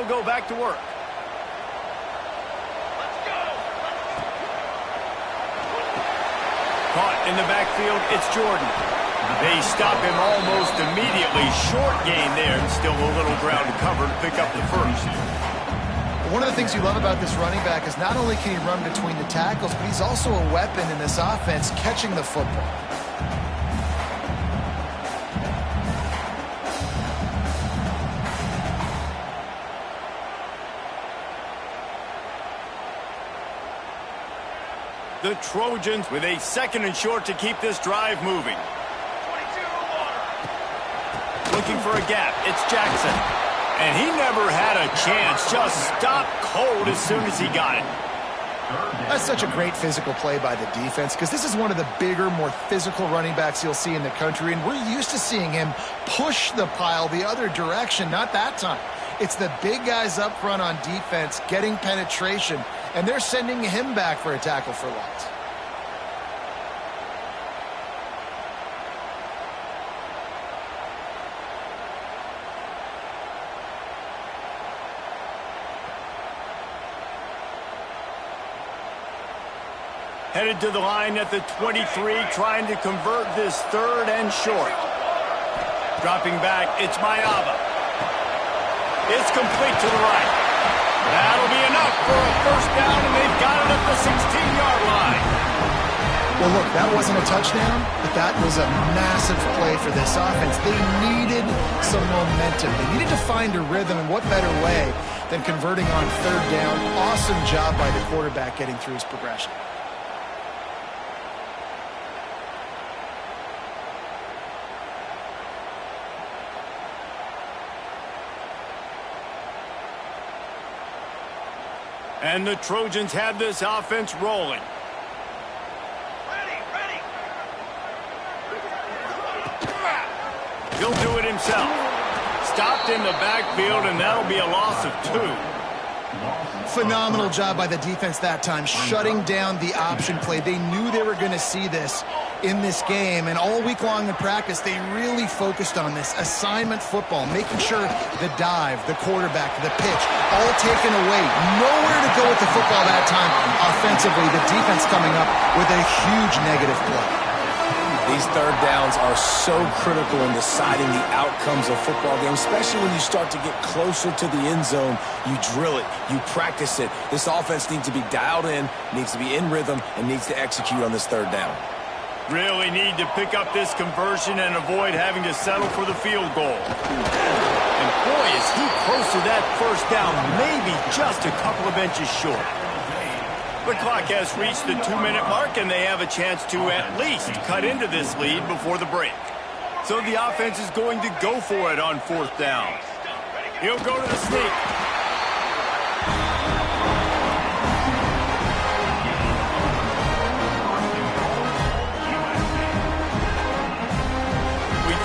they'll go back to work. Caught in the backfield, it's Jordan. They stop him almost immediately. Short gain there, and still a little ground to cover to pick up the first. One of the things you love about this running back is not only can he run between the tackles, but he's also a weapon in this offense catching the football. The Trojans with a 2nd and short to keep this drive moving. Looking for a gap. It's Jackson. And he never had a chance. Just stopped cold as soon as he got it. That's such a great physical play by the defense because this is one of the bigger, more physical running backs you'll see in the country, and we're used to seeing him push the pile the other direction. Not that time. It's the big guys up front on defense getting penetration, and they're sending him back for a tackle for loss. Headed to the line at the 23, trying to convert this 3rd and short. Dropping back, it's Mayava. It's complete to the right. That'll be enough for a first down, and they've got it at the 16-yard line. Well, look, that wasn't a touchdown, but that was a massive play for this offense. They needed some momentum. They needed to find a rhythm, and what better way than converting on 3rd down. Awesome job by the quarterback getting through his progression. And the Trojans have this offense rolling. Ready. He'll do it himself. Stopped in the backfield, and that'll be a loss of 2. Phenomenal job by the defense that time, shutting down the option play. They knew they were going to see this in this game, and all week long in practice, they really focused on this assignment football, making sure the dive, the quarterback, the pitch, all taken away. Nowhere to go with the football that time offensively. The defense coming up with a huge negative play. These 3rd downs are so critical in deciding the outcomes of football games, especially when you start to get closer to the end zone. You drill it, you practice it. This offense needs to be dialed in, needs to be in rhythm, and needs to execute on this 3rd down. Really need to pick up this conversion and avoid having to settle for the field goal. And boy, is he close to that first down, maybe just a couple of inches short. The clock has reached the 2-minute mark, and they have a chance to at least cut into this lead before the break. So the offense is going to go for it on 4th down. He'll go to the sneak.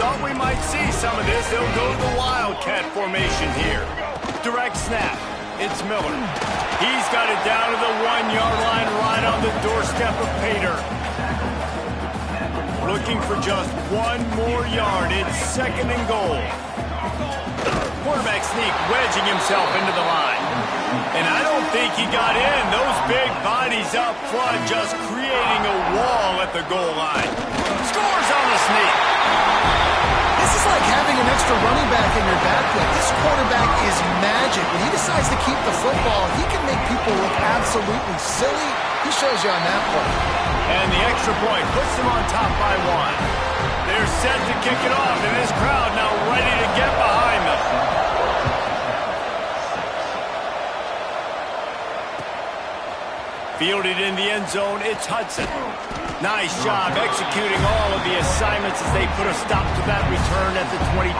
Thought we might see some of this. They'll go to the Wildcat formation here. Direct snap. It's Miller. He's got it down to the 1-yard line, right on the doorstep of Pater. Looking for just 1 more yard. It's 2nd and goal. Quarterback sneak, wedging himself into the line. And I don't think he got in. Those big bodies up front just creating a wall at the goal line. Scores on the sneak. This is like having an extra running back in your backfield. This quarterback is magic. When he decides to keep the football, he can make people look absolutely silly. He shows you on that play. And the extra point puts them on top by 1. They're set to kick it off, and this crowd now ready to get behind them. Fielded in the end zone, it's Hudson. Nice job executing all of the assignments as they put a stop to that return at the 22.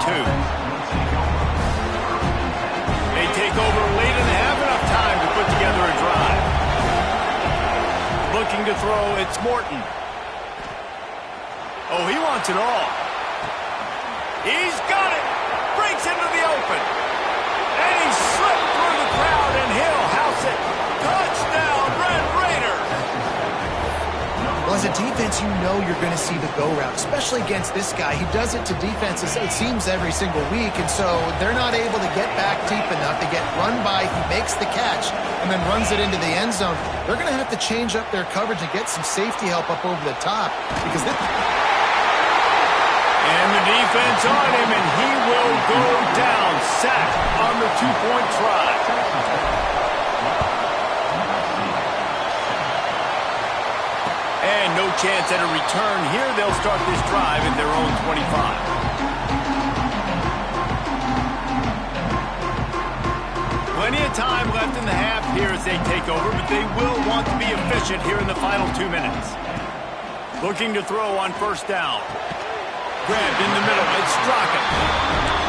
They take over late and they have enough time to put together a drive. Looking to throw, it's Morton. Oh, he wants it all. He's got it. Breaks into the open. And he slipped through the crowd, and he'll house it. Touchdown, Red Raiders. Well, as a defense, you know you're going to see the go route, especially against this guy. He does it to defenses, it seems, every single week, and so they're not able to get back deep enough. They get run by, he makes the catch, and then runs it into the end zone. They're going to have to change up their coverage and get some safety help up over the top, because this... And the defense on him, and he will go down. Sack on the two-point try. And no chance at a return here. They'll start this drive at their own 25. Plenty of time left in the half here as they take over, but they will want to be efficient here in the final 2 minutes. Looking to throw on first down. Grabbed in the middle. It's Straka.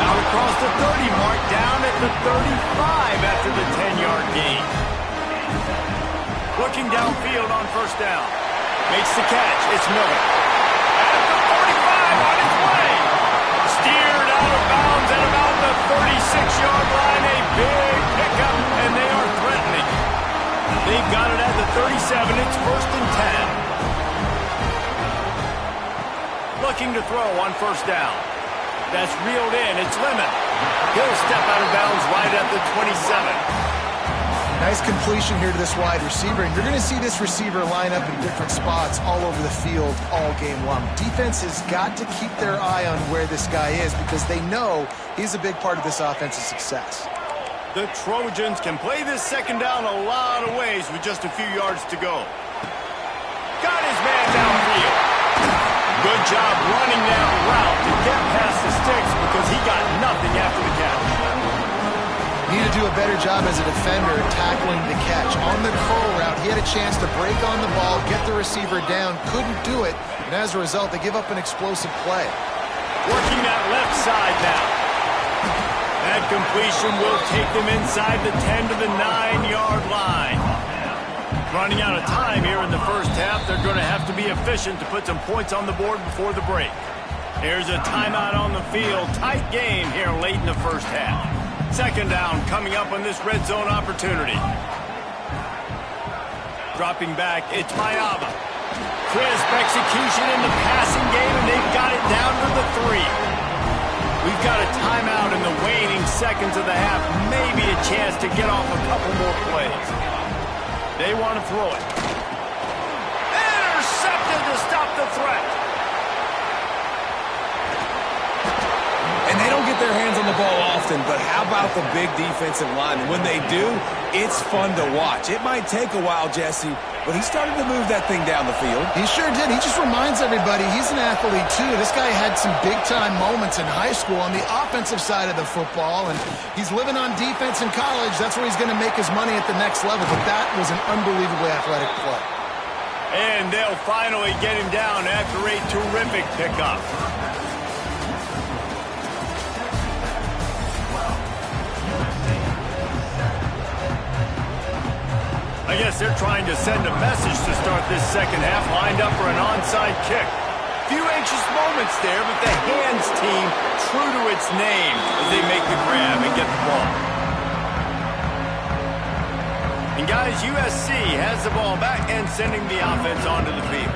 Out across the 30 mark, down at the 35 after the 10-yard gain. Looking downfield on first down. Makes the catch. It's Miller. At the 45 on his way. Steered out of bounds at about the 36-yard line. A big pickup, and they are threatening. They've got it at the 37. It's 1st and 10. Looking to throw on first down. That's reeled in. It's Lemon. He'll step out of bounds right at the 27. Nice completion here to this wide receiver, and you're going to see this receiver line up in different spots all over the field all game long. Defense has got to keep their eye on where this guy is because they know he's a big part of this offense's success. The Trojans can play this second down a lot of ways with just a few yards to go. Got his man downfield. Good job running that route to get past the sticks because he got nothing after the catch. Need to do a better job as a defender tackling the catch. On the curl route, he had a chance to break on the ball, get the receiver down, couldn't do it, and as a result, they give up an explosive play. Working that left side now. That completion will take them inside the 10 to the 9-yard line. Running out of time here in the first half. They're going to have to be efficient to put some points on the board before the break. Here's a timeout on the field. Tight game here late in the first half. Second down coming up on this red zone opportunity. Dropping back, it's Mayaba. Crisp execution in the passing game, and they've got it down to the 3. We've got a timeout in the waning seconds of the half. Maybe a chance to get off a couple more plays. They want to throw it. Intercepted to stop the threat. And they don't get their hands on the ball often, but how about the big defensive line? When they do, it's fun to watch. It might take a while, Jesse, but he started to move that thing down the field. He sure did. He just reminds everybody he's an athlete, too. This guy had some big-time moments in high school on the offensive side of the football, and he's living on defense in college. That's where he's going to make his money at the next level, but that was an unbelievably athletic play. And they'll finally get him down after a terrific pickup. I guess they're trying to send a message to start this second half, lined up for an onside kick. Few anxious moments there, but the hands team true to its name as they make the grab and get the ball. And guys, USC has the ball back and sending the offense onto the field.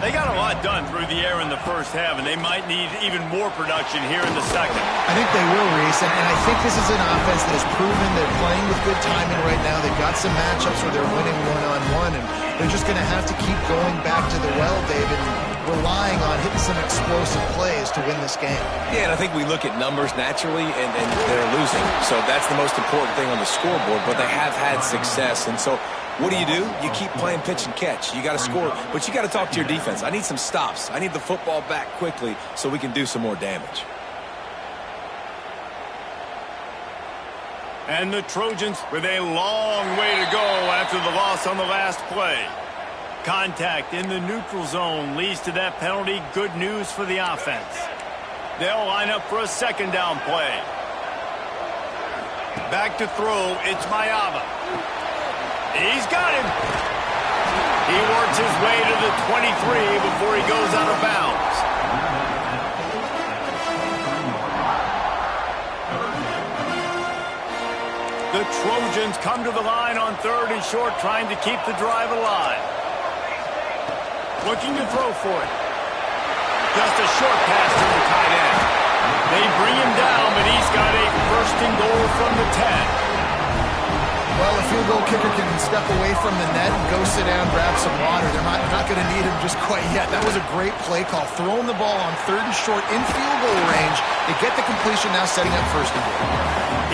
They got a lot done through the air in the first half, and they might need even more production here in the second. I think they will, Reese, and I think this is an offense that has proven they're playing with good timing right now. They've got some matchups where they're winning one-on-one, and they're just going to have to keep going back to the well, David, and relying on hitting some explosive plays to win this game. Yeah, and I think we look at numbers naturally, and they're losing. So that's the most important thing on the scoreboard, but they have had success, and so what do? You keep playing pitch and catch. You got to score, but you got to talk to your defense. I need some stops. I need the football back quickly so we can do some more damage. And the Trojans with a long way to go after the loss on the last play. Contact in the neutral zone leads to that penalty. Good news for the offense. They'll line up for a second down play. Back to throw. It's Mayaba. He's got him. He works his way to the 23 before he goes out of bounds. The Trojans come to the line on 3rd and short, trying to keep the drive alive. Looking to throw for it. Just a short pass to the tight end. They bring him down, but he's got a first and goal from the 10. Well, a field goal kicker can step away from the net and go sit down, grab some water. They're not going to need him just quite yet. That was a great play call. Throwing the ball on 3rd and short in field goal range. They get the completion, now setting up first and goal.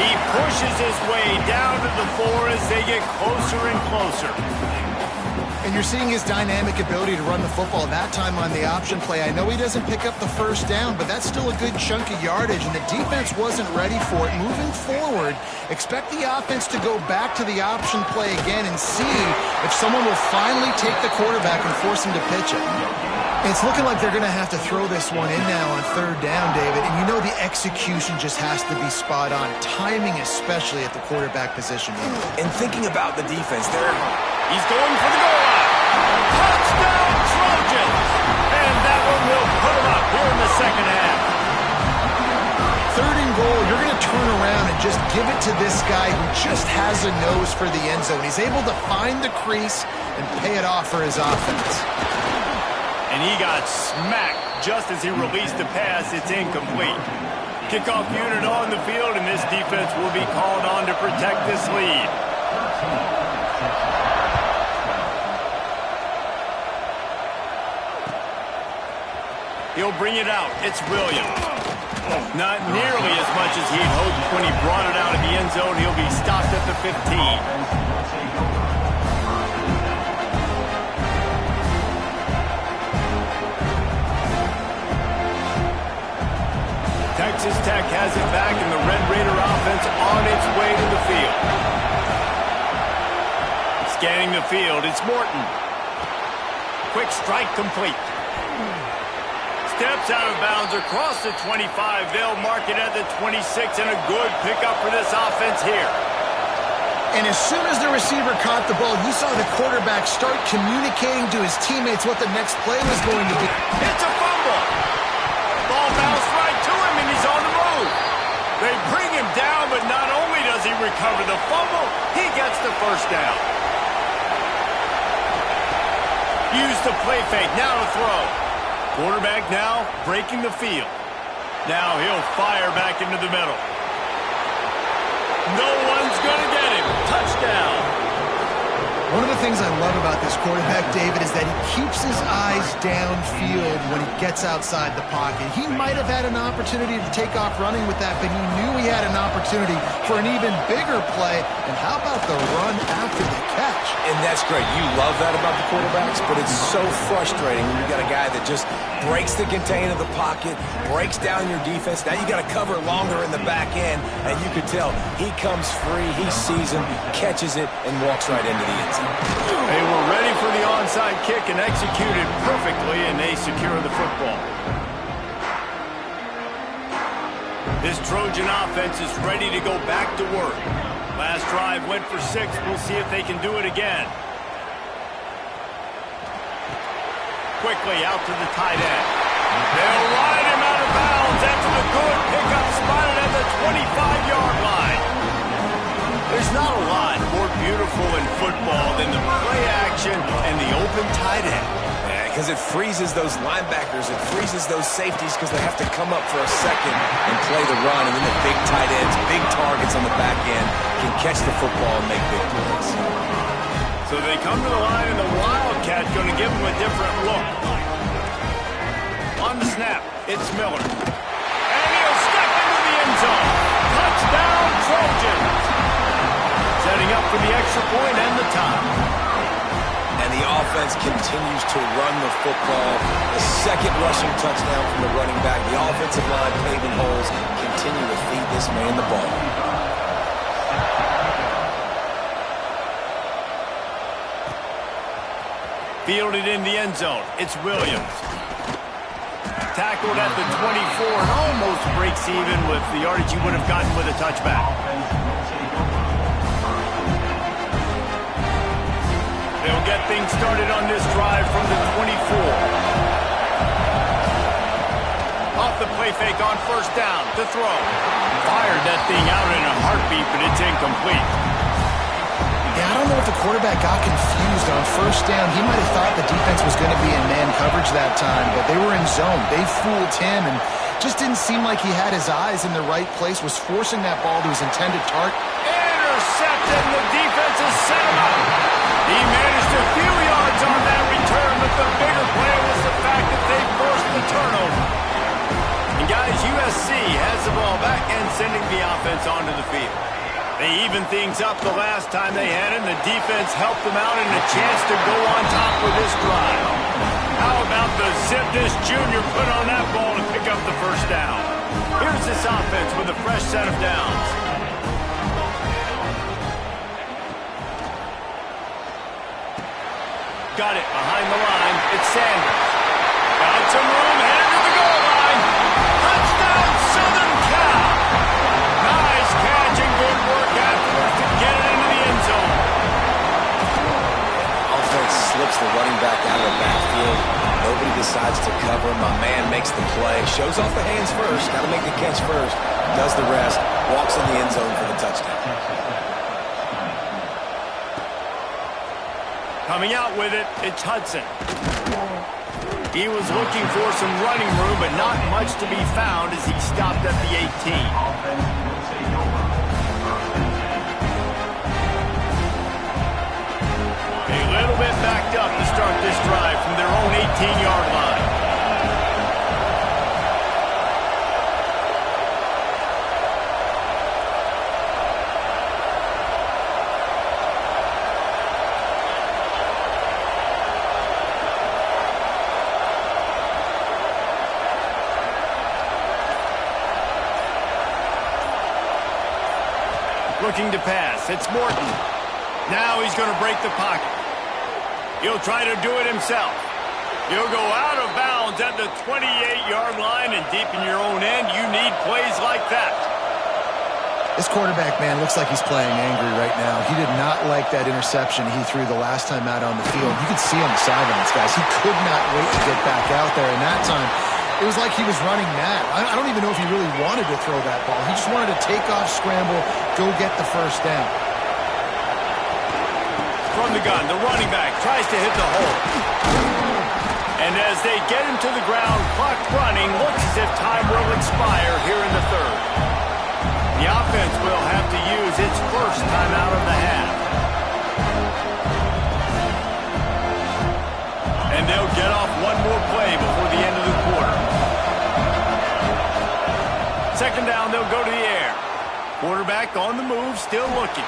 He pushes his way down to the 4 as they get closer and closer. And you're seeing his dynamic ability to run the football that time on the option play. I know he doesn't pick up the first down, but that's still a good chunk of yardage, and the defense wasn't ready for it. Moving forward, expect the offense to go back to the option play again and see if someone will finally take the quarterback and force him to pitch it. It's looking like they're going to have to throw this one in now on 3rd down, David, and you know the execution just has to be spot on, timing especially at the quarterback position. And thinking about the defense, he's going for the goal line. Touchdown, Trojans! And that one will put him up here in the second half. 3rd and goal, you're going to turn around and just give it to this guy who just has a nose for the end zone. He's able to find the crease and pay it off for his offense. And he got smacked just as he released the pass. It's incomplete. Kickoff unit on the field, and this defense will be called on to protect this lead. He'll bring it out. It's Williams. Not nearly as much as he'd hoped when he brought it out of the end zone. He'll be stopped at the 15. Texas Tech has it back, and the Red Raider offense on its way to the field. Scanning the field, it's Morton. Quick strike complete. Steps out of bounds across the 25. They'll mark it at the 26, and a good pickup for this offense here. And as soon as the receiver caught the ball, you saw the quarterback start communicating to his teammates what the next play was going to be. It's a fumble. Ball bounced right to him, and he's on the move. They bring him down, but not only does he recover the fumble, he gets the first down. Use the play fake, now to throw. Quarterback now breaking the field. Now he'll fire back into the middle. No one's going to get him. Touchdown. One of the things I love about this quarterback, David, is that he keeps his eyes downfield when he gets outside the pocket. He might have had an opportunity to take off running with that, but he knew he had an opportunity for an even bigger play. And how about the run after the catch? And that's great. You love that about the quarterbacks, but it's so frustrating when you got a guy that just breaks the contain of the pocket, breaks down your defense. Now you got to cover longer in the back end, and you could tell he comes free, he sees him, catches it, and walks right into the end zone. They were ready for the onside kick and executed perfectly, and they secure the football. This Trojan offense is ready to go back to work. Last drive went for 6. We'll see if they can do it again. Quickly out to the tight end. They'll ride him out of bounds after the good pickup spotted at the 25-yard line. There's not a lot more beautiful in football than the play action and the open tight end. Yeah, because it freezes those linebackers, it freezes those safeties because they have to come up for a second and play the run, and then the big tight ends, big targets on the back end can catch the football and make big plays. So they come to the line, and the Wildcat going to give them a different look. On the snap, it's Miller. And he'll step into the end zone. Touchdown, Trojans. Setting up for the extra point and the tie. And the offense continues to run the football. The second rushing touchdown from the running back. The offensive line paving holes. Continue to feed this man the ball. Fielded in the end zone. It's Williams. Tackled at the 24 and almost breaks even with the yardage he would have gotten with a touchback. They'll get things started on this drive from the 24. Off the play fake on first down to throw. Fired that thing out in a heartbeat, but it's incomplete. Yeah, I don't know if the quarterback got confused on first down. He might have thought the defense was going to be in man coverage that time, but they were in zone. They fooled him and just didn't seem like he had his eyes in the right place, was forcing that ball to his intended target. Intercepted, and the defense has set him up. He managed a few yards on that return, but the bigger play was the fact that they forced the turnover. And guys, USC has the ball back and sending the offense onto the field. They evened things up the last time they had it, and the defense helped them out and a chance to go on top with this drive. How about the zip this junior put on that ball to pick up the first down? Here's this offense with a fresh set of downs. Got it behind the line. It's Sanders. Got some room, headed to the goal line. Touchdown, Southern Cal. Nice catch and good work afterwards to get it into the end zone. Offense slips the running back out of the backfield. Nobody decides to cover him. My man makes the play. Shows off the hands first. Got to make the catch first. Does the rest. Walks in the end zone for the touchdown. Coming out with it, it's Hudson. He was looking for some running room, but not much to be found as he stopped at the 18. A little bit backed up to start this drive from their own 18-yard line. Looking to pass. It's Morton. Now he's going to break the pocket. He'll try to do it himself. He'll go out of bounds at the 28-yard line, and deep in your own end, you need plays like that. This quarterback, man, looks like he's playing angry right now. He did not like that interception he threw the last time out on the field. You could see on the sidelines, guys. He could not wait to get back out there, and that time it was like he was running mad. I don't even know if he really wanted to throw that ball. He just wanted to take off, scramble, go get the first down. From the gun, the running back tries to hit the hole. And as they get him to the ground, clock running, looks as if time will expire here in the third. The offense will have to use its first timeout of the half. And they'll get off one more play before the end of the quarter. Second down, they'll go to the air. Quarterback on the move, still looking.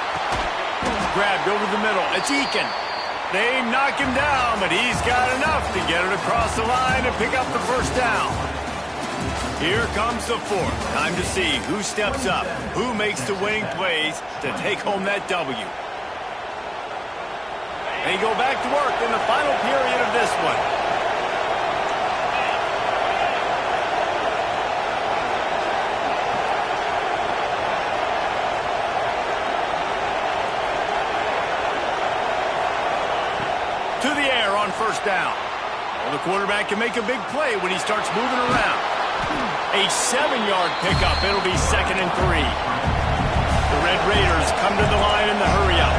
Grabbed over the middle. It's Eakin. They knock him down, but he's got enough to get it across the line and pick up the first down. Here comes the fourth. Time to see who steps up, who makes the winning plays to take home that W. They go back to work in the final period of this one. To the air on first down. Well, the quarterback can make a big play when he starts moving around. A 7-yard pickup. It'll be 2nd and 3. The Red Raiders come to the line in the hurry-up.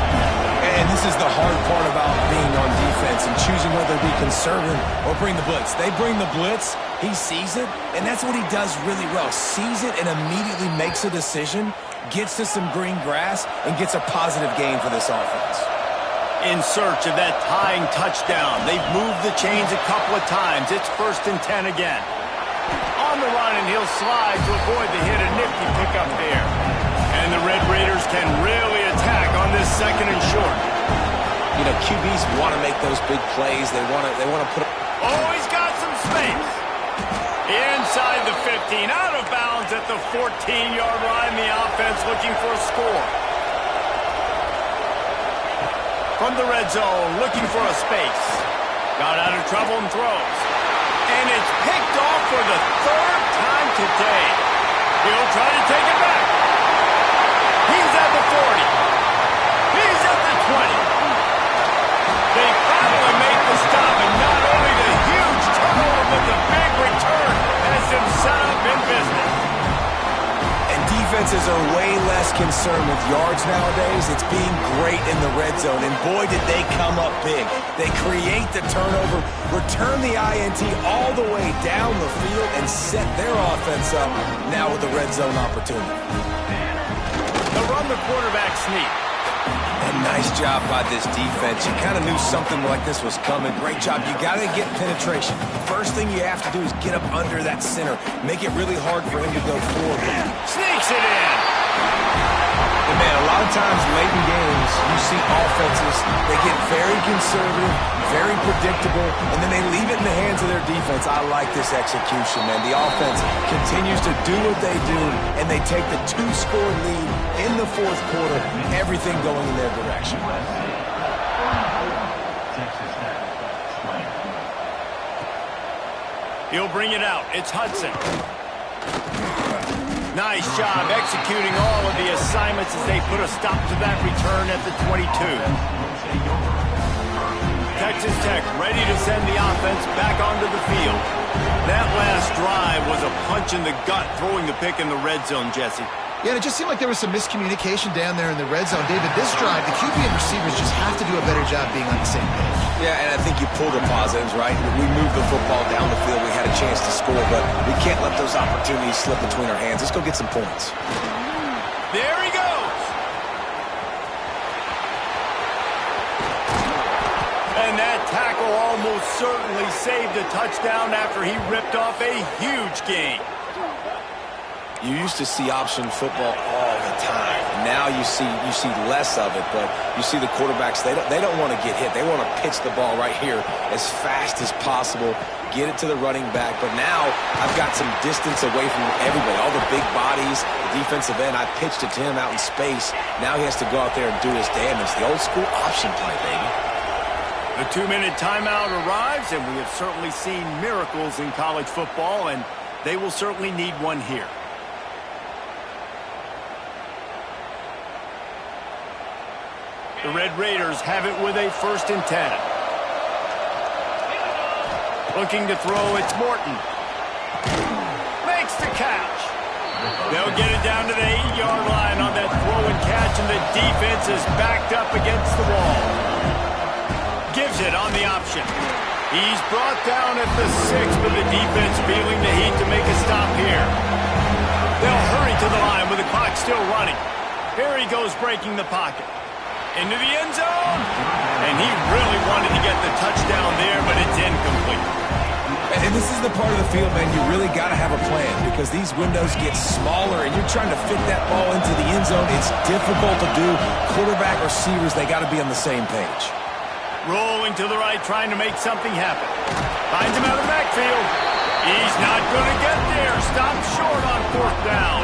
And this is the hard part about being on defense and choosing whether to be conservative or bring the blitz. They bring the blitz, he sees it, and that's what he does really well. Sees it and immediately makes a decision, gets to some green grass, and gets a positive gain for this offense. In search of that tying touchdown. They've moved the chains a couple of times. It's 1st and 10 again. On the run, and he'll slide to avoid the hit. A nifty pickup there. And the Red Raiders can really attack on this 2nd and short. You know, QBs want to make those big plays. They want to put. Oh, he's got some space. Inside the 15, out of bounds at the 14-yard line. The offense looking for a score. From the red zone, looking for a space. Got out of trouble and throws. And it's picked off for the 3rd time today. He'll try to take it back. He's at the 40. He's at the 20. They finally make the stop, and not only the huge turnover, but the big return has them set up in business. And defenses are way less concerned with yards nowadays. It's being great in the red zone, and boy, did they come up big. They create the turnover, return the INT all the way down the field, and set their offense up now with the red zone opportunity. They'll run the quarterback sneak. And nice job by this defense. You kind of knew something like this was coming. Great job. You got to get penetration. First thing you have to do is get up under that center. Make it really hard for him to go forward. Sneaks it in. And man, a lot of times late in games, you see offenses, they get very conservative, very predictable, and then they leave it in the hands of their defense. I like this execution, man. The offense continues to do what they do, and they take the 2-score lead in the fourth quarter, everything going in their direction. He'll bring it out. It's Hudson. Nice job executing all of the assignments as they put a stop to that return at the 22. Texas Tech ready to send the offense back onto the field. That last drive was a punch in the gut, throwing the pick in the red zone, Jesse. Yeah, and it just seemed like there was some miscommunication down there in the red zone. David, this drive, the QB and receivers just have to do a better job being on the same page. Yeah, and I think you pulled the positives, right? We moved the football down the field. We had a chance to score, but we can't let those opportunities slip between our hands. Let's go get some points. There he goes. And that tackle almost certainly saved a touchdown after he ripped off a huge gain. You used to see option football all the time. Now you see less of it, but you see the quarterbacks, they don't want to get hit. They want to pitch the ball right here as fast as possible, get it to the running back. But now I've got some distance away from everybody, all the big bodies, the defensive end. I pitched it to him out in space. Now he has to go out there and do his damage. The old school option play, baby. The 2-minute timeout arrives, and we have certainly seen miracles in college football, and they will certainly need one here. The Red Raiders have it with a 1st and 10. Looking to throw, it's Morton. Makes the catch. They'll get it down to the 8-yard line on that throw and catch, and the defense is backed up against the wall. Gives it on the option. He's brought down at the 6, but the defense feeling the heat to make a stop here. They'll hurry to the line with the clock still running. Here he goes breaking the pocket. Into the end zone, and he really wanted to get the touchdown there, but it's incomplete. And this is the part of the field, man, you really got to have a plan because these windows get smaller, and you're trying to fit that ball into the end zone. It's difficult to do. Quarterback, receivers, they got to be on the same page. Rolling to the right, trying to make something happen. Finds him out of the backfield. He's not going to get there. Stopped short on 4th down.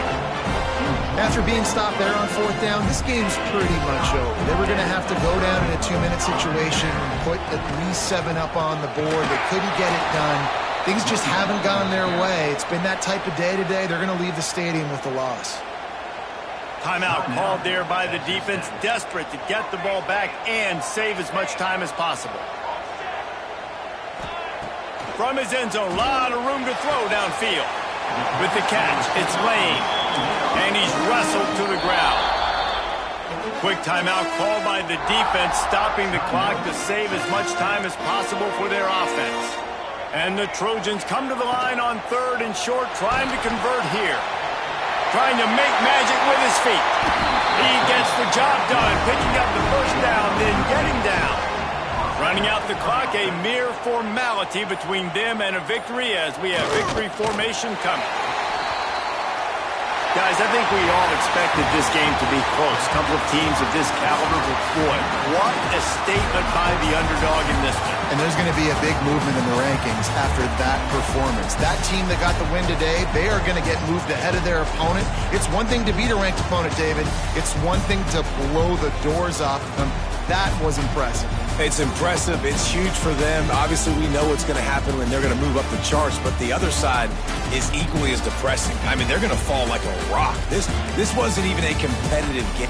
After being stopped there on 4th down, this game's pretty much over. They were going to have to go down in a 2-minute situation and put at least 7 up on the board. They couldn't get it done. Things just haven't gone their way. It's been that type of day today. They're going to leave the stadium with the loss. Timeout called there by the defense, desperate to get the ball back and save as much time as possible. From his end zone, a lot of room to throw downfield. With the catch, it's Lane. And he's wrestled to the ground. Quick timeout called by the defense, stopping the clock to save as much time as possible for their offense. And the Trojans come to the line on 3rd and short, trying to convert here. Trying to make magic with his feet. He gets the job done, picking up the 1st down, then getting down. Running out the clock, a mere formality between them and a victory as we have victory formation coming. Guys, I think we all expected this game to be close. A couple of teams of this caliber, but boy, what a statement by the underdog in this one. And there's going to be a big movement in the rankings after that performance. That team that got the win today, they are going to get moved ahead of their opponent. It's one thing to beat a ranked opponent, David. It's one thing to blow the doors off them. That was impressive. It's impressive. It's huge for them. Obviously, we know what's going to happen when they're going to move up the charts, but the other side is equally as depressing. I mean, they're going to fall like a rock. This wasn't even a competitive game.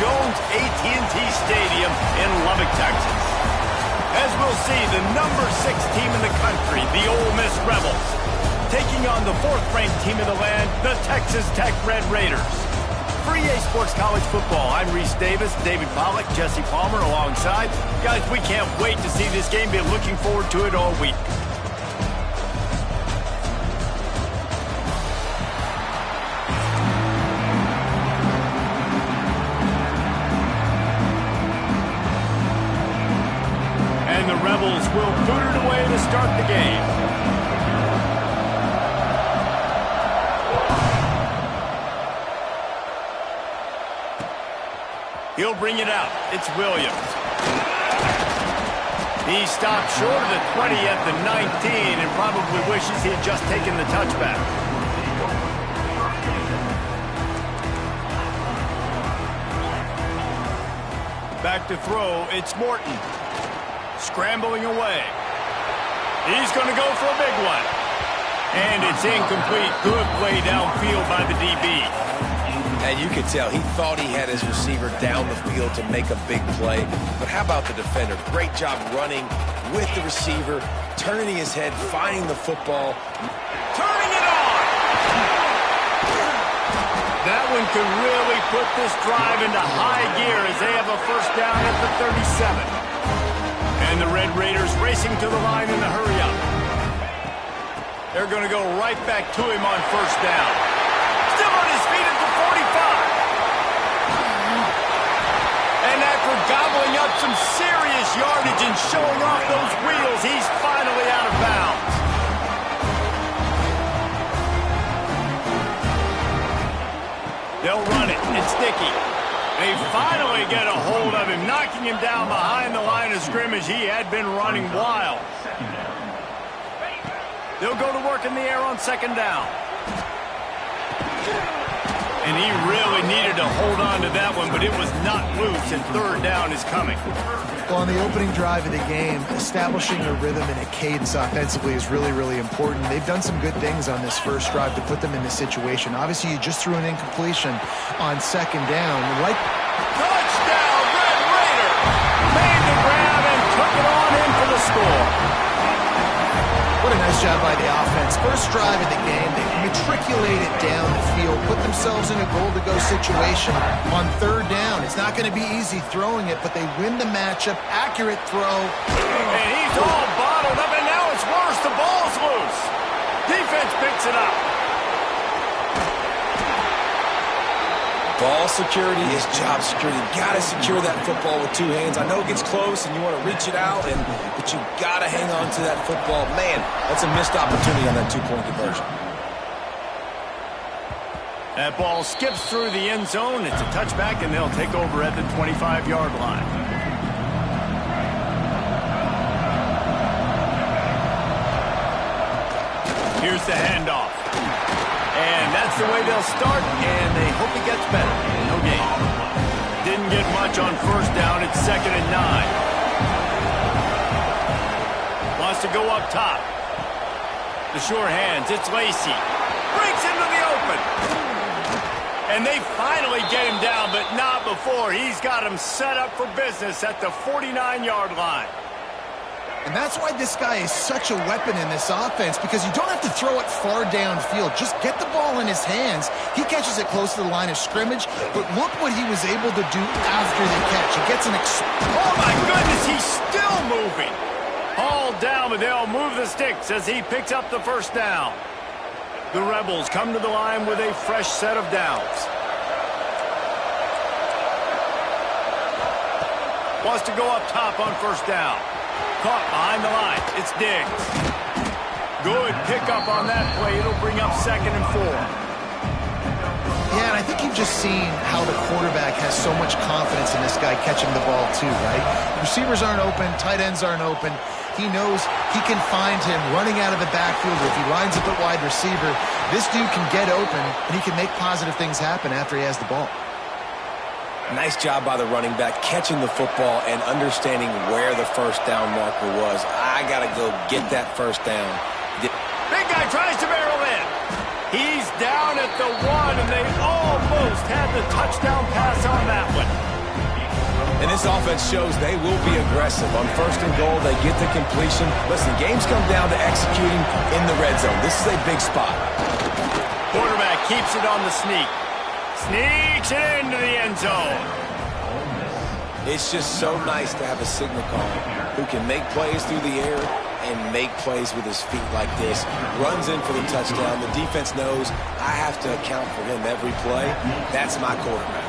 Jones AT&T Stadium in Lubbock, Texas. As we'll see, the number 6 team in the country, the Ole Miss Rebels, taking on the 4th-ranked team in the land, the Texas Tech Red Raiders. For EA Sports College Football, I'm Reese Davis, David Pollack, Jesse Palmer alongside. Guys, we can't wait to see this game. Been looking forward to it all week. And the Rebels will boot it away to start the game. He'll bring it out. It's Williams. He stopped short of the 20 at the 19 and probably wishes he had just taken the touchback. Back to throw. It's Morton. Scrambling away. He's going to go for a big one. And it's incomplete. Good play downfield by the DB. And you could tell he thought he had his receiver down the field to make a big play. But how about the defender? Great job running with the receiver, turning his head, finding the football. Turning it on! That one could really put this drive into high gear as they have a first down at the 37. And the Red Raiders racing to the line in a hurry-up. They're going to go right back to him on first down. Still on his feet at the 45. And after gobbling up some serious yardage and showing off those wheels, he's finally out of bounds. They'll run it. It's Dickey. They finally get a hold of him, knocking him down behind the line of scrimmage. He had been running wild. They'll go to work in the air on second down. And he really needed to hold on to that one, but it was not loose, and third down is coming. Well, on the opening drive of the game, establishing a rhythm and a cadence offensively is really, really important. They've done some good things on this first drive to put them in this situation. Obviously, you just threw an incompletion on second down. Touchdown, Red Raider! Made the grab and took it on in for the score. What a nice job by the offense. First drive of the game, they matriculated down the field, put themselves in a goal-to-go situation on third down. It's not going to be easy throwing it, but they win the matchup. Accurate throw. And he's all bottled up, and now it's worse. The ball's loose. Defense picks it up. Ball security is job security. You got to secure that football with 2 hands. I know it gets close and you want to reach it out, but you got to hang on to that football. Man, that's a missed opportunity on that 2-point conversion. That ball skips through the end zone. It's a touchback, and they'll take over at the 25-yard line. Here's the handoff. And that's the way they'll start, and they hope it gets better. No gain. Didn't get much on first down. It's 2nd and 9. Wants to go up top. The sure hands. It's Lacy. Breaks into the open. And they finally get him down, but not before. He's got him set up for business at the 49-yard line. And that's why this guy is such a weapon in this offense, because you don't have to throw it far downfield. Just get the ball in his hands. He catches it close to the line of scrimmage, but look what he was able to do after the catch. He gets an oh, my goodness, he's still moving. Hauled down, but they'll move the sticks as he picks up the first down. The Rebels come to the line with a fresh set of downs. Wants to go up top on first down. Caught behind the line. It's Diggs. Good pickup on that play. It'll bring up 2nd and 4. Yeah, and I think you've just seen how the quarterback has so much confidence in this guy catching the ball too, right? Receivers aren't open. Tight ends aren't open. He knows he can find him running out of the backfield. If he lines up at wide receiver, this dude can get open, and he can make positive things happen after he has the ball. Nice job by the running back, catching the football and understanding where the first down marker was. I got to go get that first down. Big guy tries to barrel in. He's down at the 1, and they almost had the touchdown pass on that one. And this offense shows they will be aggressive. On 1st and goal, they get the completion. Listen, games come down to executing in the red zone. This is a big spot. Quarterback keeps it on the sneak. Sneaks it into the end zone. It's just so nice to have a signal caller who can make plays through the air and make plays with his feet like this. Runs in for the touchdown. The defense knows I have to account for him every play. That's my quarterback.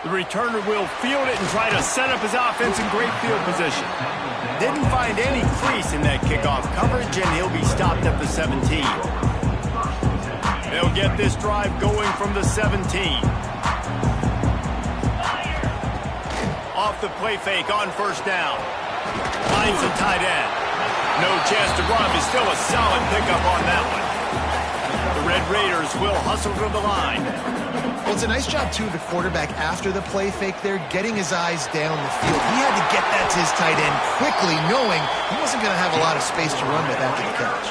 The returner will field it and try to set up his offense in great field position. Didn't find any crease in that kickoff coverage, and he'll be stopped at the 17. They'll get this drive going from the 17. Off the play fake on 1st down. Finds the tight end. No chance to run, but still a solid pickup on that one. The Red Raiders will hustle to the line. Well, it's a nice job, too, of the quarterback after the play fake there, getting his eyes down the field. He had to get that to his tight end quickly, knowing he wasn't going to have a lot of space to run with after the catch.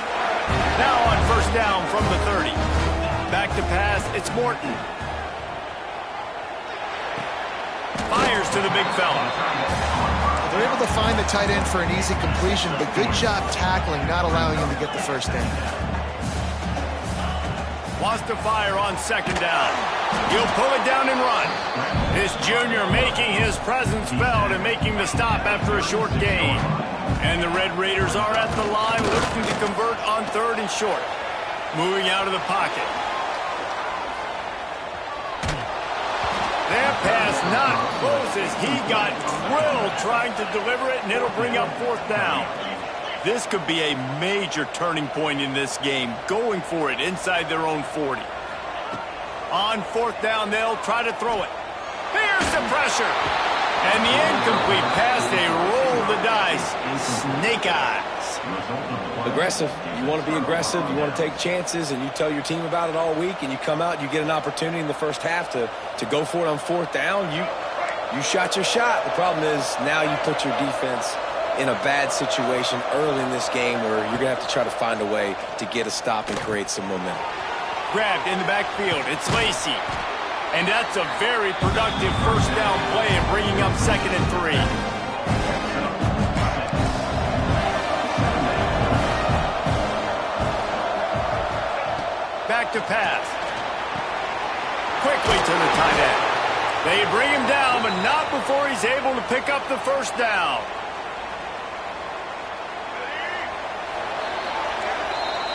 Now on 1st down from the 30. Back to pass, it's Morton. Fires to the big fella. They're able to find the tight end for an easy completion, but good job tackling, not allowing him to get the 1st down. Wants to fire on 2nd down. He'll pull it down and run. This junior making his presence felt and making the stop after a short gain. And the Red Raiders are at the line looking to convert on 3rd and short. Moving out of the pocket. That pass not close as he got drilled trying to deliver it, and it'll bring up 4th down. This could be a major turning point in this game, going for it inside their own 40. On 4th down, they'll try to throw it. Here's the pressure. And the incomplete pass, they roll the dice. Snake eyes. Aggressive. You want to be aggressive. You want to take chances, and you tell your team about it all week, and you come out, you get an opportunity in the 1st half to go for it on 4th down. You shot your shot. The problem is now you put your defense in a bad situation early in this game where you're going to have to try to find a way to get a stop and create some momentum. Grabbed in the backfield. It's Lacy. And that's a very productive 1st down play and bringing up 2nd and 3. Back to pass. Quickly to the tight end. They bring him down, but not before he's able to pick up the 1st down.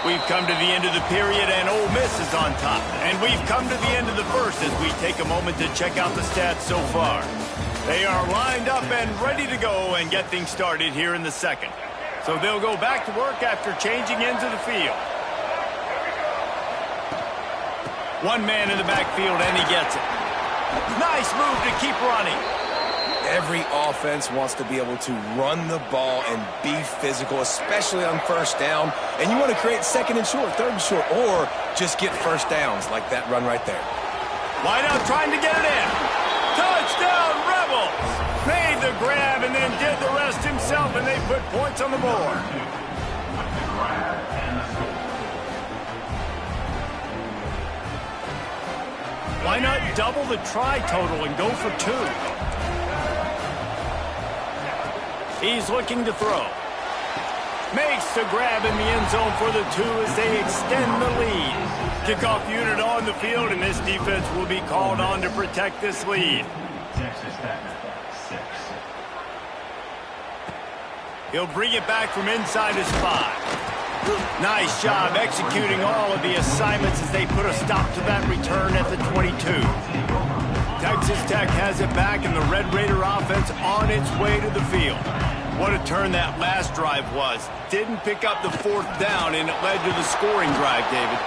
We've come to the end of the period, and Ole Miss is on top. And we've come to the end of the 1st as we take a moment to check out the stats so far. They are lined up and ready to go and get things started here in the 2nd. So they'll go back to work after changing ends of the field. One man in the backfield, and he gets it. Nice move to keep running. Every offense wants to be able to run the ball and be physical, especially on 1st down. And you want to create 2nd and short, 3rd and short, or just get 1st downs like that run right there. Wide out trying to get it in. Touchdown, Rebels! Made the grab and then did the rest himself, and they put points on the board. Why not double the try total and go for 2? He's looking to throw. Makes the grab in the end zone for the 2 as they extend the lead. Kickoff unit on the field, and this defense will be called on to protect this lead. He'll bring it back from inside his 5. Nice job executing all of the assignments as they put a stop to that return at the 22. Texas Tech has it back, and the Red Raider offense on its way to the field. What a turn that last drive was. Didn't pick up the 4th down, and it led to the scoring drive, David.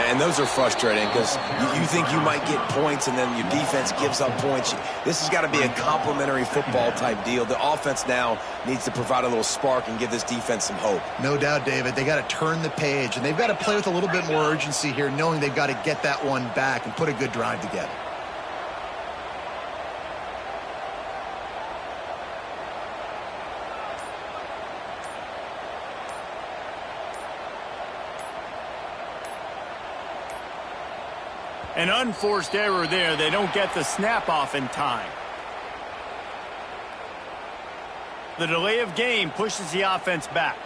And those are frustrating because you think you might get points, and then your defense gives up points. This has got to be a complementary football type deal. The offense now needs to provide a little spark and give this defense some hope. No doubt, David. They got to turn the page, and they've got to play with a little bit more urgency here, knowing they've got to get that one back and put a good drive together. An unforced error there. They don't get the snap off in time. The delay of game pushes the offense back.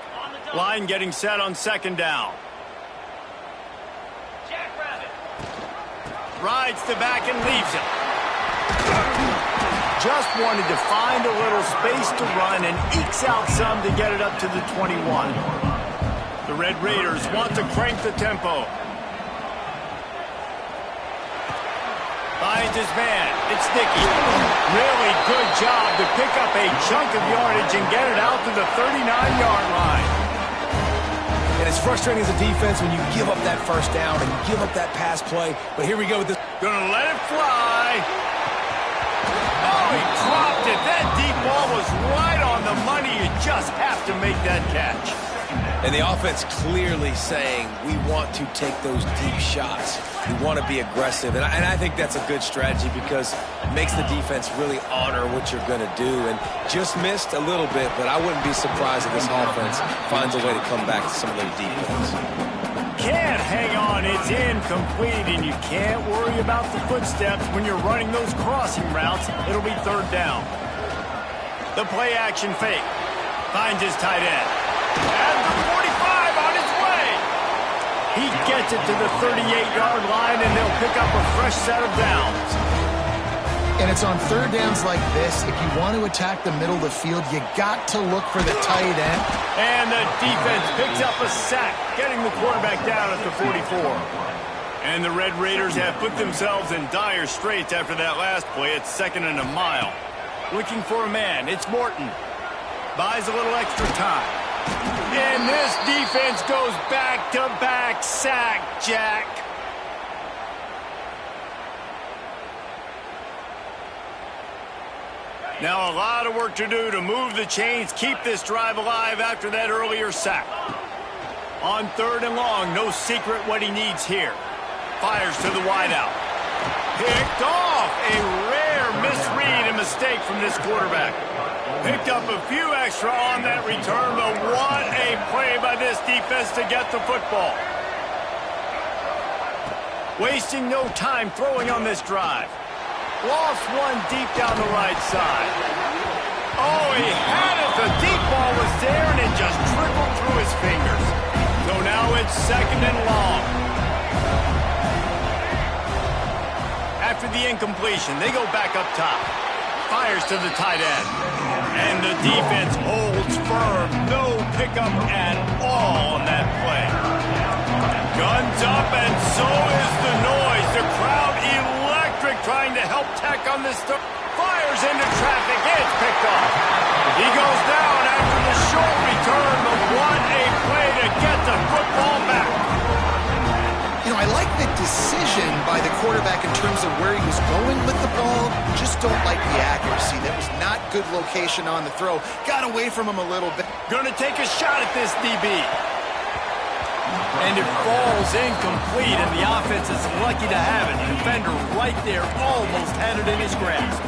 Line getting set on second down. Rides the back and leaves it. Just wanted to find a little space to run and ekes out some to get it up to the 21. The Red Raiders want to crank the tempo. Finds his man. It's Dickey. Really good job to pick up a chunk of yardage and get it out to the 39-yard line. And it's frustrating as a defense when you give up that first down and you give up that pass play. But here we go with this. Gonna let it fly. Oh, he dropped it. That deep ball was right on the money. You just have to make that catch. And the offense clearly saying, we want to take those deep shots. We want to be aggressive. And I think that's a good strategy because it makes the defense really honor what you're going to do. And just missed a little bit, but I wouldn't be surprised if this offense finds a way to come back to some of those deep ones. Can't hang on. It's incomplete, and you can't worry about the footsteps when you're running those crossing routes. It'll be third down. The play action fake. Finds his tight end. At the 45 on his way. He gets it to the 38-yard line, and they'll pick up a fresh set of downs. And it's on third downs like this. If you want to attack the middle of the field, you got to look for the tight end. And the defense picks up a sack, getting the quarterback down at the 44. And the Red Raiders have put themselves in dire straits after that last play. It's 2nd and a mile. Looking for a man. It's Morton. Buys a little extra time. And this defense goes back-to-back sack, Jack. Now a lot of work to do to move the chains, keep this drive alive after that earlier sack. On 3rd and long, no secret what he needs here. Fires to the wideout. Picked off. A rare misread and mistake from this quarterback. Picked up a few extra on that return, but what a play by this defense to get the football. Wasting no time throwing on this drive. Lost one deep down the right side. Oh, he had it. The deep ball was there, and it just trickled through his fingers. So now it's 2nd and long. After the incompletion, they go back up top. Fires to the tight end. And the defense holds firm. No pickup at all on that play. Guns up, and so is the noise. The crowd electric trying to help Tech on this. Fires into traffic. It's picked off. He goes down after the short return, but what a play to get the football back. You know, I like the decision by the quarterback in terms of where he was going with the ball. Just don't like the accuracy. That was not good location on the throw. Got away from him a little bit. Going to take a shot at this DB. And it falls incomplete, and the offense is lucky to have it. Defender right there almost had it in his grasp.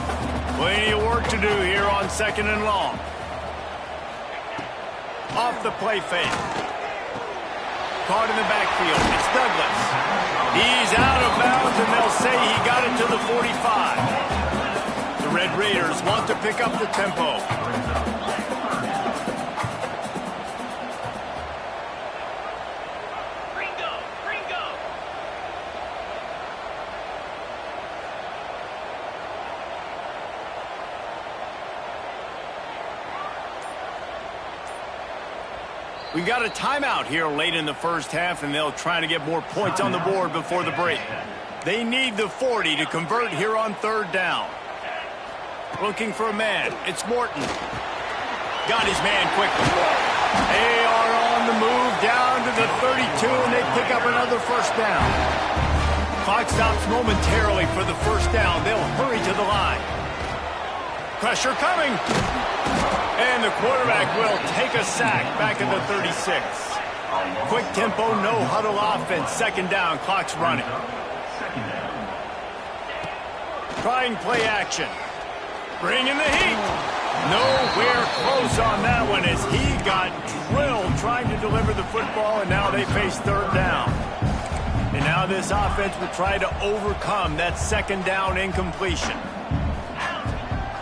Plenty of work to do here on 2nd and long. Off the play fake. Caught in the backfield. It's Douglas. He's out of bounds, and they'll say he got it to the 45. The Red Raiders want to pick up the tempo. We've got a timeout here late in the first half, and they'll try to get more points on the board before the break. They need the 40 to convert here on 3rd down. Looking for a man. It's Morton. Got his man quickly. They are on the move down to the 32, and they pick up another first down. Clock stops momentarily for the first down. They'll hurry to the line. Pressure coming. And the quarterback will take a sack back at the 36. Quick tempo, no huddle offense. 2nd down, clock's running. Trying play action. Bringing the heat. Nowhere close on that one as he got drilled trying to deliver the football, and now they face 3rd down. And Now this offense will try to overcome that second down incompletion.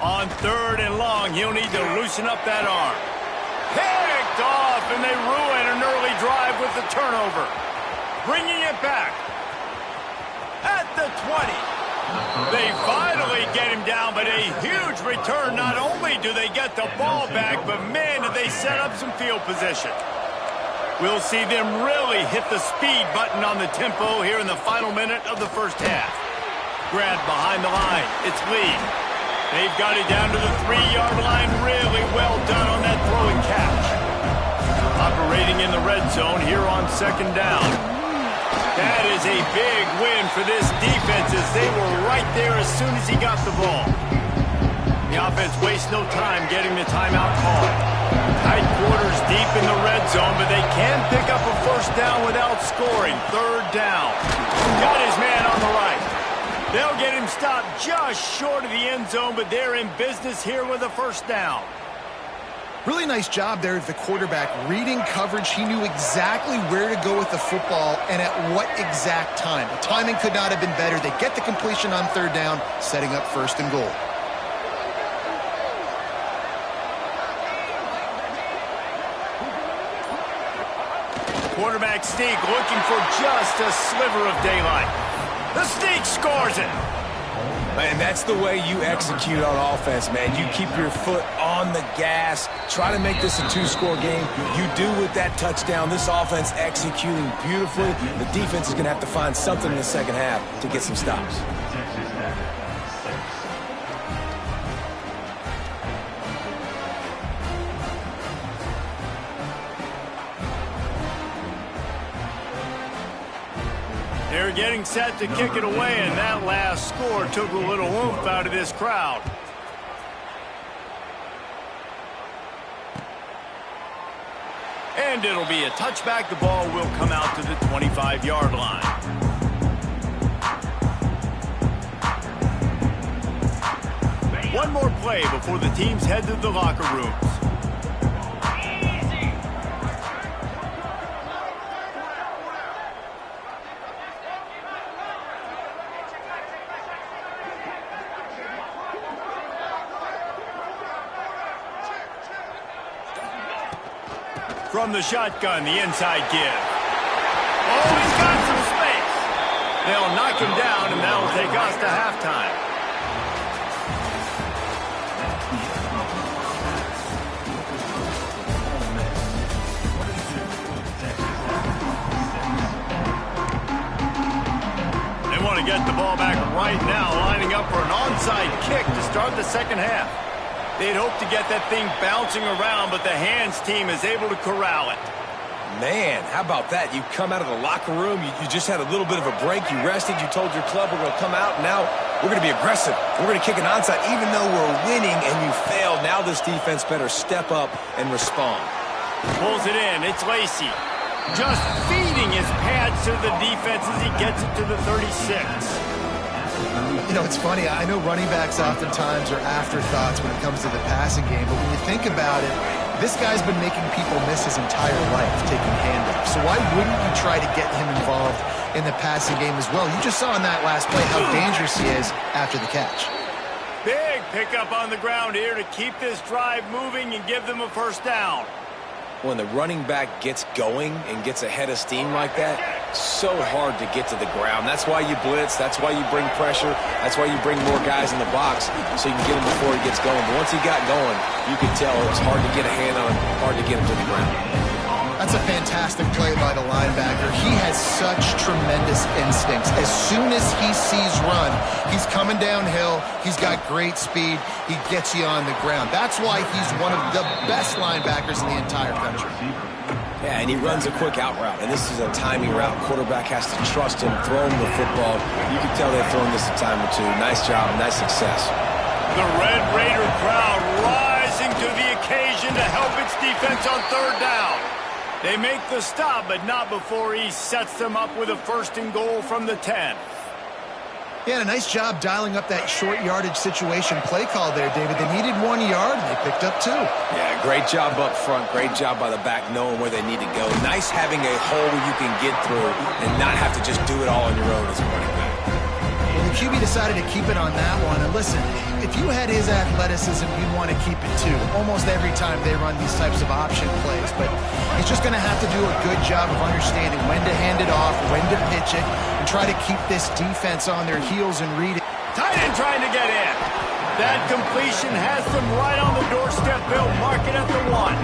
On 3rd and long, he'll need to loosen up that arm. Picked off, and they ruin an early drive with the turnover. Bringing it back. At the 20. They finally get him down, but a huge return. Not only do they get the ball back, but man, did they set up some field position. We'll see them really hit the speed button on the tempo here in the final minute of the first half. Grab behind the line. It's Lee. They've got it down to the 3-yard line. Really well done on that throw and catch. Operating in the red zone here on 2nd down. That is a big win for this defense as they were right there as soon as he got the ball. The offense wastes no time getting the timeout called. Tight quarters deep in the red zone, but they can pick up a first down without scoring. 3rd down. Got his man on the right. They'll get him stopped just short of the end zone, but they're in business here with a first down. Really nice job there of the quarterback. Reading coverage, he knew exactly where to go with the football and at what exact time. The timing could not have been better. They get the completion on 3rd down, setting up 1st and goal. Quarterback sneak looking for just a sliver of daylight. The sneak scores it. Man, that's the way you execute on offense, man. You keep your foot on the gas. Try to make this a 2-score game. You do with that touchdown. This offense executing beautifully. The defense is going to have to find something in the second half to get some stops. They're getting set to kick it away, and that last score took a little oomph out of this crowd. And it'll be a touchback. The ball will come out to the 25-yard line. One more play before the teams head to the locker rooms. From the shotgun, the inside give. Oh, he's got some space. They'll knock him down, and that'll take us to halftime. They want to get the ball back right now, lining up for an onside kick to start the second half. They'd hope to get that thing bouncing around, but the hands team is able to corral it. Man, how about that? You come out of the locker room, you just had a little bit of a break, you rested, you told your club we're going to come out, and now we're going to be aggressive. We're going to kick an onside, even though we're winning and you failed. Now this defense better step up and respond. Pulls it in. It's Lacy. Just feeding his pads to the defense as he gets it to the 36. You know, it's funny. I know running backs oftentimes are afterthoughts when it comes to the passing game, but when you think about it, this guy's been making people miss his entire life taking handoffs. So why wouldn't you try to get him involved in the passing game as well? You just saw in that last play how dangerous he is after the catch. Big pickup on the ground here to keep this drive moving and give them a first down. When the running back gets going and gets a head of steam like that, so hard to get to the ground. That's why you blitz. That's why you bring pressure. That's why you bring more guys in the box so you can get him before he gets going. But once he got going, you could tell it's hard to get a hand on him, hard to get him to the ground. That's a fantastic play by the linebacker. He has such tremendous instincts. As soon as he sees run, he's coming downhill. He's got great speed. He gets you on the ground. That's why he's one of the best linebackers in the entire country. Yeah, and he runs a quick out route, and this is a timing route. Quarterback has to trust him, throw him the football. You can tell they've thrown this a time or two. Nice job, nice success. The Red Raider crowd rising to the occasion to help its defense on third down. They make the stop, but not before he sets them up with a first and goal from the 10. Yeah, and a nice job dialing up that short yardage situation play call there, David. They needed 1 yard, and they picked up 2. Yeah, great job up front. Great job by the back knowing where they need to go. Nice having a hole you can get through and not have to just do it all on your own as a running back. Well, the QB decided to keep it on that one. And listen, if you had his athleticism, you'd want to keep it too. Almost every time they run these types of option plays. But he's just going to have to do a good job of understanding when to hand it off, when to pitch it, and try to keep this defense on their heels and read it. Tight end trying to get in. That completion has them right on the doorstep. They'll mark it at the 1.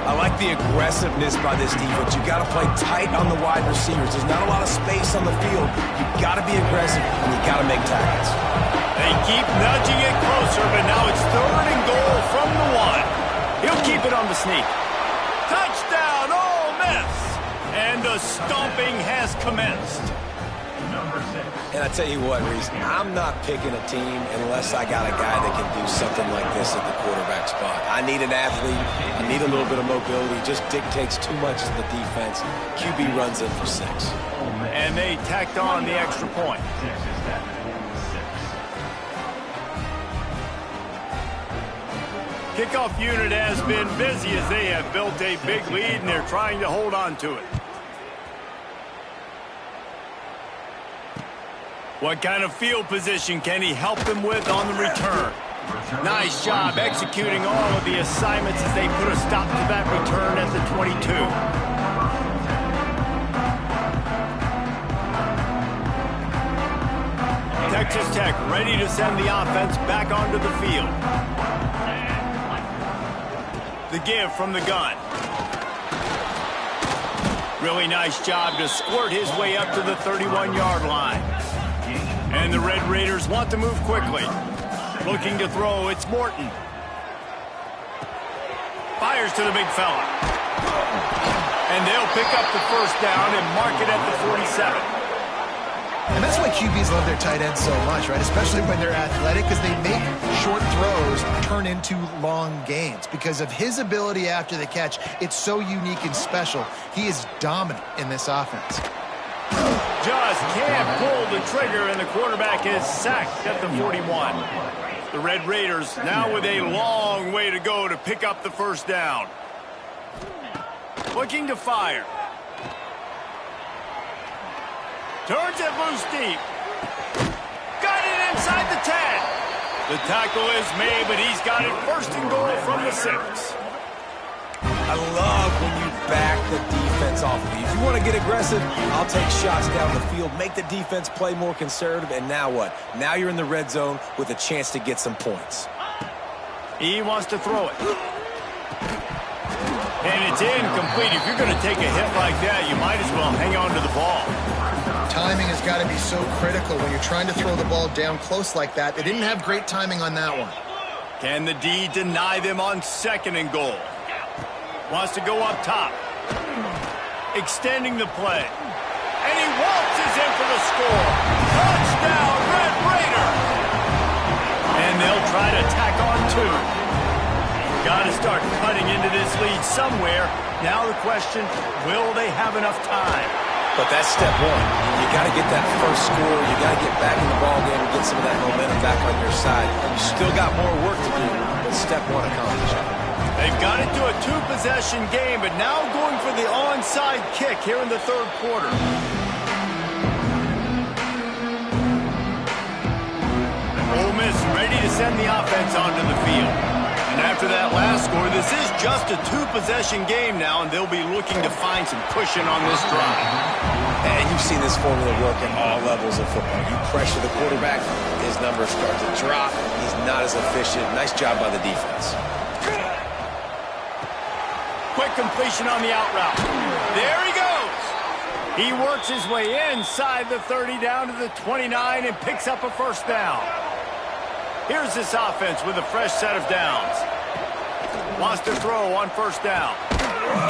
I like the aggressiveness by this defense. You got to play tight on the wide receivers. There's not a lot of space on the field. You got to be aggressive, and you got to make tackles. They keep nudging it closer, but now it's 3rd and goal from the 1. He'll keep it on the sneak. Touchdown, Ole Miss! And the stomping has commenced. And I tell you what, Reese, I'm not picking a team unless I got a guy that can do something like this at the quarterback spot. I need an athlete. I need a little bit of mobility. Just dictates too much to the defense. QB runs in for 6. And they tacked on the extra point. Kickoff unit has been busy as they have built a big lead, and they're trying to hold on to it. What kind of field position can he help them with on the return? Nice job executing all of the assignments as they put a stop to that return at the 22. Texas Tech ready to send the offense back onto the field. The give from the gun. Really nice job to squirt his way up to the 31-yard line. And the Red Raiders want to move quickly. Looking to throw, it's Morton. Fires to the big fella. And they'll pick up the first down and mark it at the 47. And that's why QBs love their tight ends so much, right? Especially when they're athletic, because they make short throws turn into long gains. Because of his ability after the catch, it's so unique and special. He is dominant in this offense. Just can't pull the trigger, and the quarterback is sacked at the 41. The Red Raiders now with a long way to go to pick up the first down. Looking to fire. Turns it loose deep. Got it inside the 10. The tackle is made, but he's got it 1st and goal from the 6. I love when you back the defense off of you. If you want to get aggressive, I'll take shots down the field, make the defense play more conservative, and now what? Now you're in the red zone with a chance to get some points. He wants to throw it. And it's incomplete. If you're going to take a hit like that, you might as well hang on to the ball. Timing has got to be so critical when you're trying to throw the ball down close like that. They didn't have great timing on that one. Can the D deny them on 2nd and goal? Wants to go up top. Extending the play. And he waltzes in for the score. Touchdown, Red Raider! And they'll try to tack on 2. Got to start cutting into this lead somewhere. Now the question, will they have enough time? But that's step 1. You got to get that first score. You got to get back in the ball game and get some of that momentum back on your side. You still got more work to do, but step 1 accomplished. They've got it to a 2-possession game, but now going for the onside kick here in the 3rd quarter. Ole Miss ready to send the offense onto the field. And after that last score, this is just a 2-possession game now, and they'll be looking to find some cushion on this drive. And you've seen this formula work at all levels of football. You pressure the quarterback, his numbers start to drop. He's not as efficient. Nice job by the defense. Quick completion on the out route. There he goes. He works his way inside the 30 down to the 29 and picks up a first down. Here's this offense with a fresh set of downs. Wants to throw on 1st down.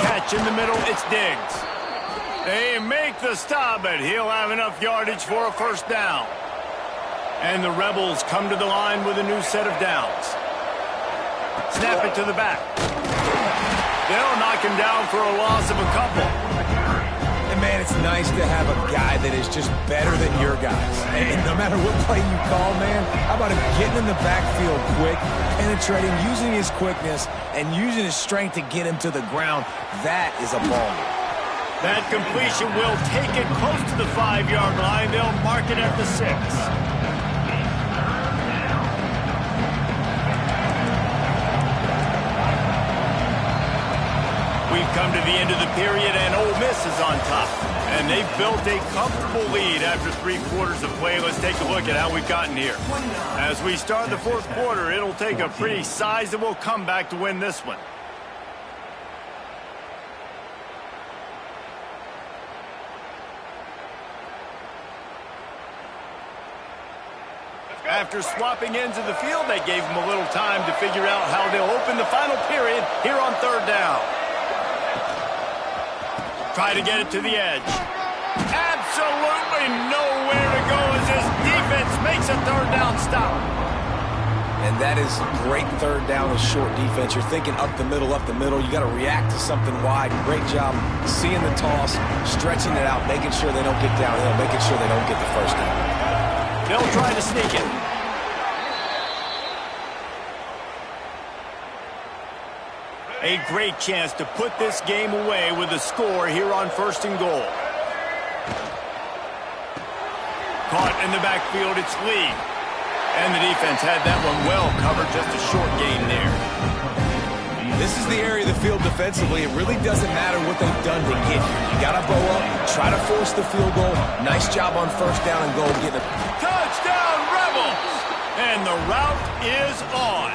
Catch in the middle, it's Diggs. They make the stop, but he'll have enough yardage for a first down. And the Rebels come to the line with a new set of downs. Snap it to the back. They'll knock him down for a loss of a couple. And man, it's nice to have a guy that is just better than your guys. And no matter what play you call, man, how about him getting in the backfield quick, penetrating, using his quickness, and using his strength to get him to the ground. That is a ball. That completion will take it close to the 5-yard line. They'll mark it at the 6. We've come to the end of the period, and Ole Miss is on top. And they've built a comfortable lead after 3 quarters of play. Let's take a look at how we've gotten here. As we start the 4th quarter, it'll take a pretty sizable comeback to win this one. After swapping ends of the field, they gave them a little time to figure out how they'll open the final period here on 3rd down. Try to get it to the edge. Absolutely nowhere to go as this defense makes a 3rd down stop. And that is great 3rd down with short defense. You're thinking up the middle. You got to react to something wide. Great job seeing the toss, stretching it out, making sure they don't get downhill, making sure they don't get the 1st down. They'll try to sneak it. A great chance to put this game away with a score here on 1st and goal. Caught in the backfield, it's Lee. And the defense had that one well covered, just a short gain there. This is the area of the field defensively. It really doesn't matter what they've done to get here. You got to bow up, try to force the field goal. Nice job on 1st down and goal getting it. Touchdown, Rebels! And the route is on.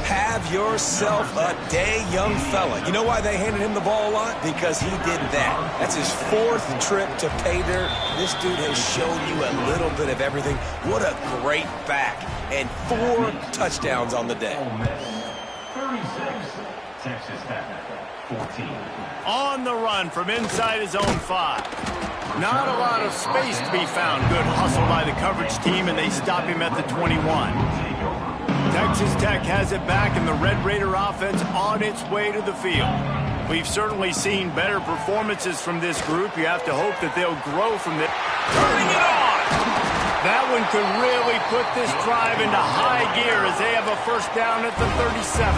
Have yourself a day, young fella. You know why they handed him the ball a lot? Because he did that. That's his 4th trip to pay dirt. This dude has shown you a little bit of everything. What a great back. And 4 touchdowns on the day. 36, Texas Tech, 14. On the run from inside his own 5. Not a lot of space to be found. Good hustle by the coverage team, and they stop him at the 21. Texas Tech has it back, and the Red Raider offense on its way to the field. We've certainly seen better performances from this group. You have to hope that they'll grow from this. Turning it on! That one could really put this drive into high gear as they have a 1st down at the 37.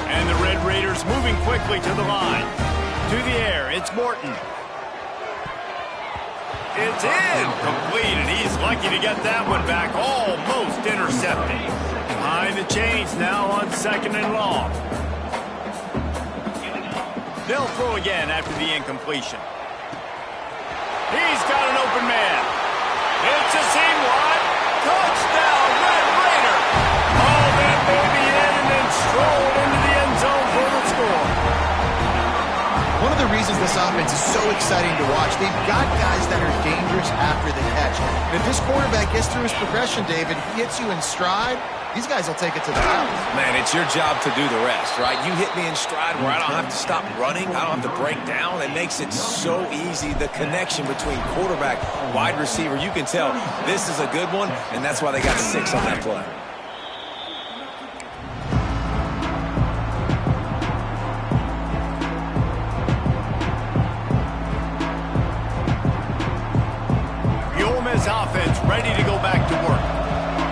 And the Red Raiders moving quickly to the line. To the air, it's Morton. It's incomplete, and he's lucky to get that one back, almost intercepted. Behind the chains now on 2nd and long. They'll throw again after the incompletion. He's got an open man. It's a seam wide. Touchdown, Red Raider. Oh, that baby in and then strolled into the end zone for the score. One of the reasons this offense is so exciting to watch, they've got guys that are dangerous after the catch. And if this quarterback gets through his progression, David, he hits you in stride, these guys will take it to the house. Man, it's your job to do the rest, right? You hit me in stride where I don't have to stop running. I don't have to break down. It makes it so easy, the connection between quarterback, wide receiver. You can tell this is a good one, and that's why they got 6 on that play. Offense ready to go back to work.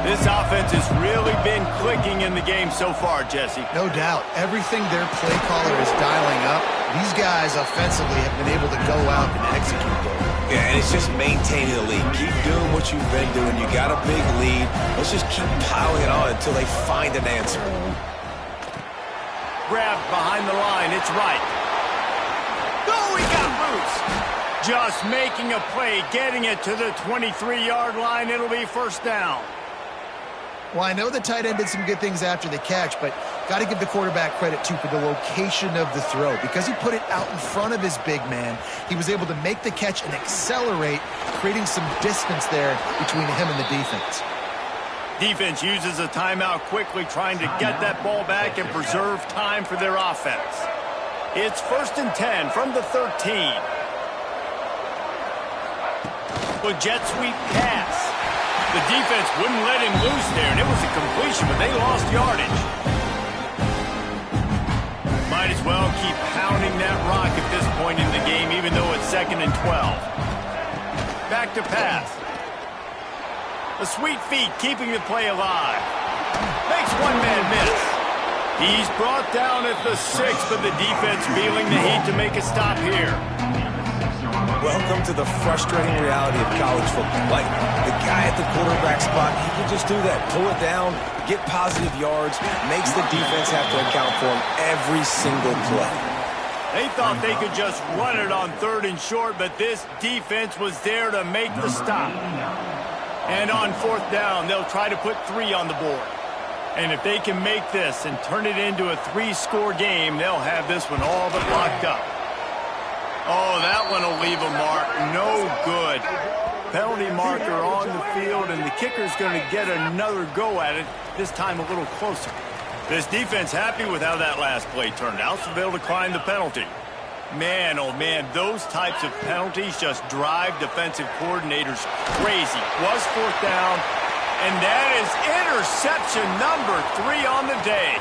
This offense has really been clicking in the game so far, Jesse. No doubt. Everything their play caller is dialing up, these guys offensively have been able to go out and execute. Yeah, and it's just maintaining the lead. Keep doing what you've been doing. You got a big lead. Let's just keep piling it on until they find an answer. Grabbed behind the line. It's right. Oh, he got loose. Just making a play, getting it to the 23-yard line. It'll be 1st down. Well, I know the tight end did some good things after the catch, but got to give the quarterback credit, too, for the location of the throw. Because he put it out in front of his big man, he was able to make the catch and accelerate, creating some distance there between him and the defense. Defense uses a timeout quickly, trying to get that ball back and preserve time for their offense. It's 1st and 10 from the 13. A jet sweep pass. The defense wouldn't let him loose there, and it was a completion, but they lost yardage. Might as as well keep pounding that rock at this point in the game, even though it's 2nd and 12. Back to pass. The sweet feet keeping the play alive. Makes one man miss. He's brought down at the 6, but the defense feeling the heat to make a stop here. Welcome to the frustrating reality of college football. Like, the guy at the quarterback spot, he can just do that. Pull it down, get positive yards, makes the defense have to account for him every single play. They thought they could just run it on 3rd and short, but this defense was there to make the stop. And on 4th down, they'll try to put 3 on the board. And if they can make this and turn it into a 3-score game, they'll have this one all but locked up. Oh, that one will leave a mark. No good. Penalty marker on the field, and the kicker's going to get another go at it, this time a little closer. This defense happy with how that last play turned out, so they'll decline the penalty. Man, oh man, those types of penalties just drive defensive coordinators crazy. Was 4th down, and that is interception number 3 on the day.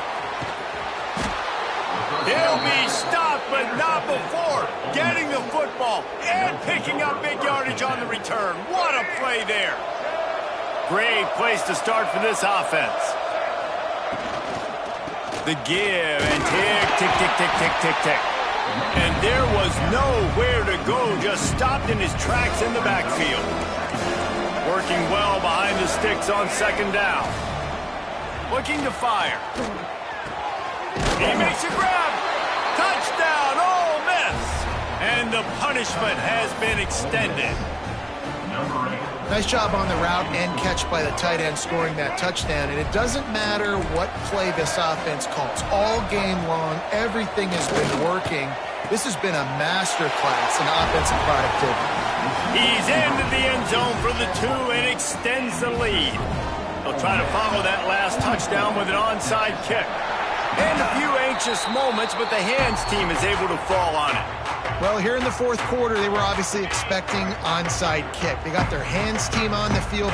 He'll be stopped, but not before getting the football and picking up big yardage on the return. What a play there. Great place to start for this offense. The give and tick, tick, tick, tick, tick, tick, tick. And there was nowhere to go, just stopped in his tracks in the backfield. Working well behind the sticks on 2nd down. Looking to fire. He makes a grab. Touchdown, Ole Miss. And the punishment has been extended. Nice job on the route and catch by the tight end scoring that touchdown. And it doesn't matter what play this offense calls. All game long, everything has been working. This has been a masterclass in offensive productivity. He's into the end zone for the 2 and extends the lead. They'll try to follow that last touchdown with an onside kick. And a few anxious moments, but the hands team is able to fall on it. Well, here in the 4th quarter, they were obviously expecting onside kick. They got their hands team on the field.